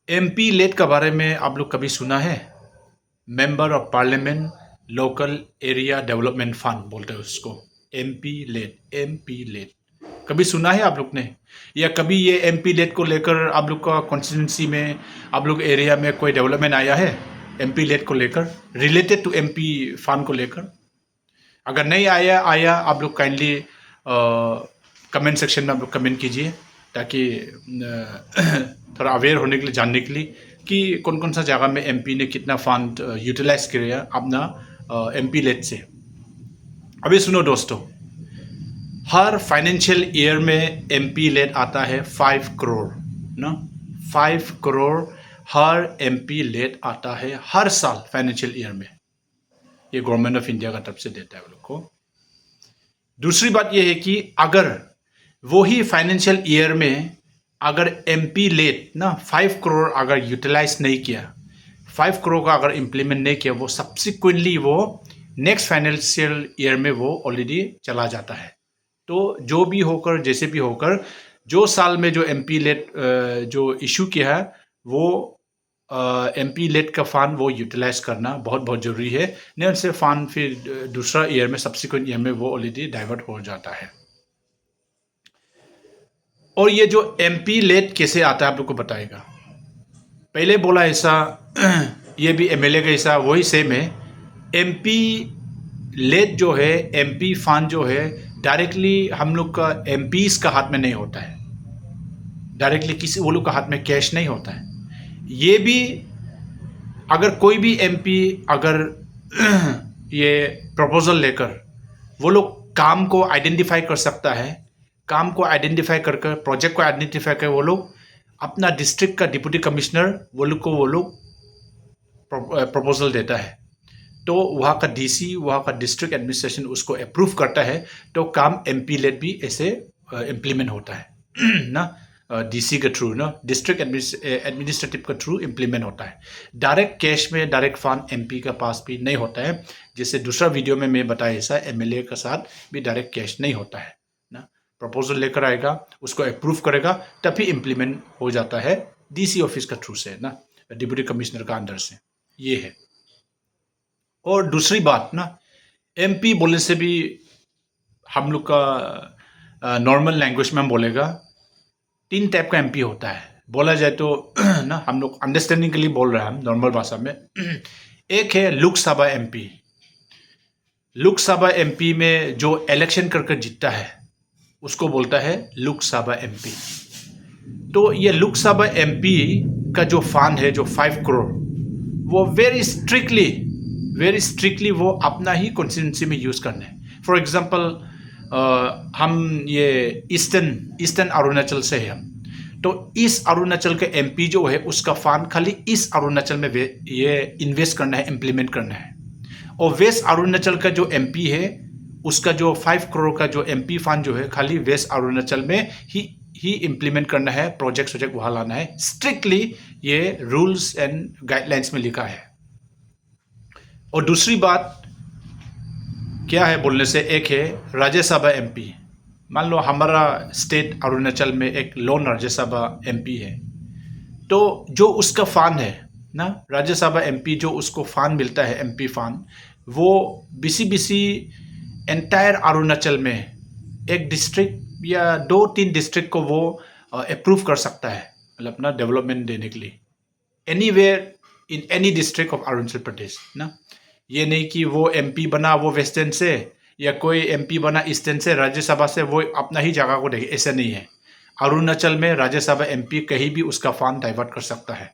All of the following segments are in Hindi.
एमपी लेट के बारे में आप लोग कभी सुना है? Member of parliament local area development fund बोलते हैं उसको। एमपी लेट कभी सुना है आप लोग ने? या कभी ये एमपी लेट को लेकर आप लोग का कॉन्स्टिट्यूंसी में, आप लोग एरिया में कोई डेवलपमेंट आया है एमपी लेट को लेकर, रिलेटेड टू एमपी फंड को लेकर? अगर नहीं आया आया आप लोग काइंडली कमेंट सेक्शन में आप लोग कमेंट कीजिए, ताकि थोड़ा अवेयर होने के लिए, जानने के लिए कि कौन कौन सा जगह में एमपी ने कितना फंड यूटिलाइज किया अपना एमपी लेट से। अभी सुनो दोस्तों, हर फाइनेंशियल ईयर में एमपी लेट आता है 5 करोड़ ना, 5 करोड़ हर एमपी लेट आता है हर साल फाइनेंशियल ईयर में। ये गवर्नमेंट ऑफ इंडिया का तरफ से देता है वो लोग को। दूसरी बात यह है कि अगर वही फाइनेंशियल ईयर में अगर एमपी लेट ना 5 करोड़ अगर यूटिलाइज नहीं किया, 5 करोड़ का अगर इम्प्लीमेंट नहीं किया, वो सब्सिक्वेंटली वो नेक्स्ट फाइनेंशियल ईयर में वो ऑलरेडी चला जाता है। तो जो भी होकर, जैसे भी होकर, जो साल में जो एमपी लेट जो इशू किया है, वो एमपी लेट का फंड वो यूटिलाइज करना बहुत बहुत ज़रूरी है। नहीं उससे फंड फिर दूसरा ईयर में, सब्सिक्वेंट ईयर में वो ऑलरेडी डाइवर्ट हो जाता है। और ये जो एमपी लेट कैसे आता है आप लोग को बताएगा। पहले बोला ऐसा ये भी एमएलए का ऐसा वही सेम है। एमपी लेट जो है, एमपी फंड जो है, डायरेक्टली हम लोग का एमपीज का हाथ में नहीं होता है, डायरेक्टली किसी वो लोग का हाथ में कैश नहीं होता है। ये भी अगर कोई भी एमपी अगर ये प्रपोजल लेकर वो लोग काम को आइडेंटिफाई कर सकता है, काम को आइडेंटिफाई कर प्रोजेक्ट को आइडेंटिफाई कर वो लोग अपना डिस्ट्रिक्ट का डिप्टी कमिश्नर वो लोग प्रपोजल देता है, तो वहाँ का डीसी, वहाँ का डिस्ट्रिक्ट एडमिनिस्ट्रेशन उसको अप्रूव करता है, तो काम एमपी लेट भी ऐसे इम्प्लीमेंट होता है ना, डीसी के थ्रू ना, डिस्ट्रिक्ट एडमिनिस्ट्रेटिव के थ्रू इम्प्लीमेंट होता है। डायरेक्ट कैश में डायरेक्ट फंड एमपी के पास भी नहीं होता है, जैसे दूसरा वीडियो में मैं बताया ऐसा एमएलए के साथ भी डायरेक्ट कैश नहीं होता है ना। प्रपोजल लेकर आएगा, उसको अप्रूव करेगा, तभी इम्प्लीमेंट हो जाता है डीसी ऑफिस के थ्रू से ना, डिप्टी कमिश्नर का अंडर से। ये है। और दूसरी बात ना, एमपी बोलने से भी हम लोग का नॉर्मल लैंग्वेज में हम बोलेगा 3 टाइप का एमपी होता है। बोला जाए तो ना, हम लोग अंडरस्टैंडिंग के लिए बोल रहे हैं हम नॉर्मल भाषा में। एक है लोकसभा एमपी। लोकसभा एमपी में जो इलेक्शन करके जीतता है उसको बोलता है लोकसभा एमपी। तो ये लोकसभा एमपी का जो फंड है, जो 5 करोड़, वो वेरी स्ट्रिक्टली वो अपना ही कॉन्स्टिट्यूंसी में यूज़ करना है। फॉर एग्जांपल हम ये ईस्टर्न अरुणाचल से है हम, तो इस अरुणाचल के एमपी जो है उसका फंड खाली इस अरुणाचल में ये इन्वेस्ट करना है, इम्प्लीमेंट करना है। और वेस्ट अरुणाचल का जो एमपी है उसका जो 5 करोड़ का जो एमपी फंड जो है खाली वेस्ट अरुणाचल में ही इम्प्लीमेंट करना है, प्रोजेक्ट वहाँ लाना है। स्ट्रिक्टली ये रूल्स एंड गाइडलाइंस में लिखा है। और दूसरी बात क्या है बोलने से, एक है राज्यसभा एमपी। मान लो हमारा स्टेट अरुणाचल में एक लोन राज्यसभा एमपी है, तो जो उसका फंड है ना, राज्यसभा एमपी जो उसको फंड मिलता है, एमपी फंड, वो बीसी एंटायर अरुणाचल में एक डिस्ट्रिक्ट या 2-3 डिस्ट्रिक्ट को वो अप्रूव कर सकता है, मतलब अपना डेवलपमेंट देने के लिए, anywhere in any district of Arunachal Pradesh ना। ये नहीं कि वो एमपी बना वो वेस्टर्न से, या कोई एमपी बना ईस्टर्न से, राज्यसभा से वो अपना ही जगह को देखे, ऐसा नहीं है। अरुणाचल में राज्यसभा एमपी कहीं भी उसका फंड डाइवर्ट कर सकता है,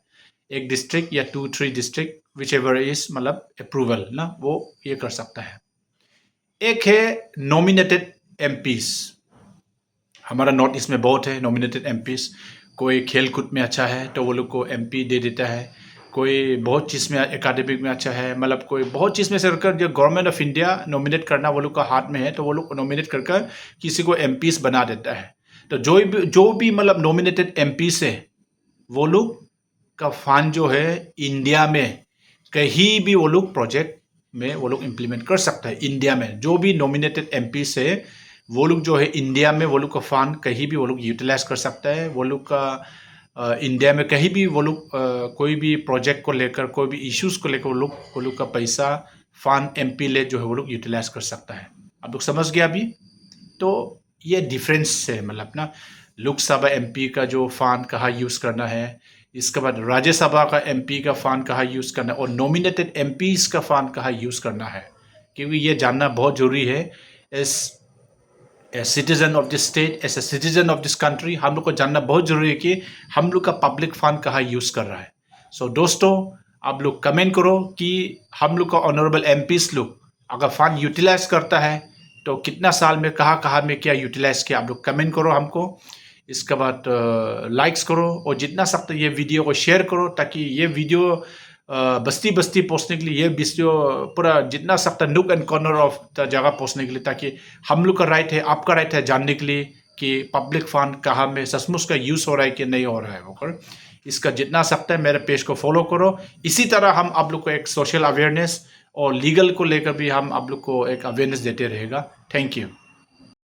एक डिस्ट्रिक्ट या 2-3 डिस्ट्रिक्ट विच एवर इज, मतलब अप्रूवल ना, वो ये कर सकता है। एक है नॉमिनेटेड एमपीज। हमारा नॉर्थ ईस्ट में बहुत है नॉमिनेटेड एमपीज। कोई खेल कूद में अच्छा है तो वो लोग को एमपी दे देता है, कोई बहुत चीज़ में एकेडमिक में अच्छा है, मतलब कोई बहुत चीज़ में सरकार जो गवर्नमेंट ऑफ इंडिया नॉमिनेट करना वो लोग का हाथ में है, तो वो लोग नॉमिनेट कर किसी को एमपीस बना देता है। तो जो भी मतलब नॉमिनेटेड एमपीस है, वो लोग का फंड जो है इंडिया में कहीं भी वो लोग प्रोजेक्ट में वो लोग इम्प्लीमेंट कर सकता है। इंडिया में जो भी नॉमिनेटेड एमपीस है वो लोग जो है इंडिया में वो लोग का फंड कहीं भी वो लोग यूटिलाइज कर सकता है। वो लोग का इंडिया में कहीं भी वो लोग कोई भी प्रोजेक्ट को लेकर, कोई भी इश्यूज को लेकर वो लोग का पैसा फंड एमपी लेट जो है वो लोग यूटिलाइज कर सकता है। आप लोग समझ गया अभी? तो ये डिफरेंस है, मतलब ना लोकसभा एमपी का जो फंड कहाँ यूज़ करना है, इसके बाद राज्यसभा का एमपी का फंड कहाँ यूज़ करना है, और नॉमिनेटेड एमपीज का फंड कहाँ यूज़ करना है, क्योंकि ये जानना बहुत ज़रूरी है। As a citizen of this state, as a citizen of this country, हम लोग को जानना बहुत ज़रूरी है कि हम लोग का पब्लिक फंड कहाँ यूज़ कर रहा है। सो दोस्तों, आप लोग कमेंट करो कि हम लोग का ऑनरेबल एमपीज लोग अगर फंड यूटिलाइज करता है तो कितना साल में कहाँ कहाँ में क्या यूटिलाइज किया, आप लोग कमेंट करो हमको। इसके बाद लाइक्स करो, और जितना सकते ये वीडियो को शेयर करो, ताकि ये वीडियो बस्ती बस्ती पहुँचने के लिए, ये वीडियो पूरा जितना सकता नुक एंड कॉर्नर ऑफ द जगह पहुँचने के लिए, ताकि हम लोग का राइट है, आपका राइट है जानने के लिए कि पब्लिक फंड कहाँ में सचमुच का यूज़ हो रहा है कि नहीं हो रहा है होकर। इसका जितना सकता है मेरे पेज को फॉलो करो। इसी तरह हम आप लोग को एक सोशल अवेयरनेस और लीगल को लेकर भी हम आप लोग को एक अवेयरनेस देते रहेगा। Thank you.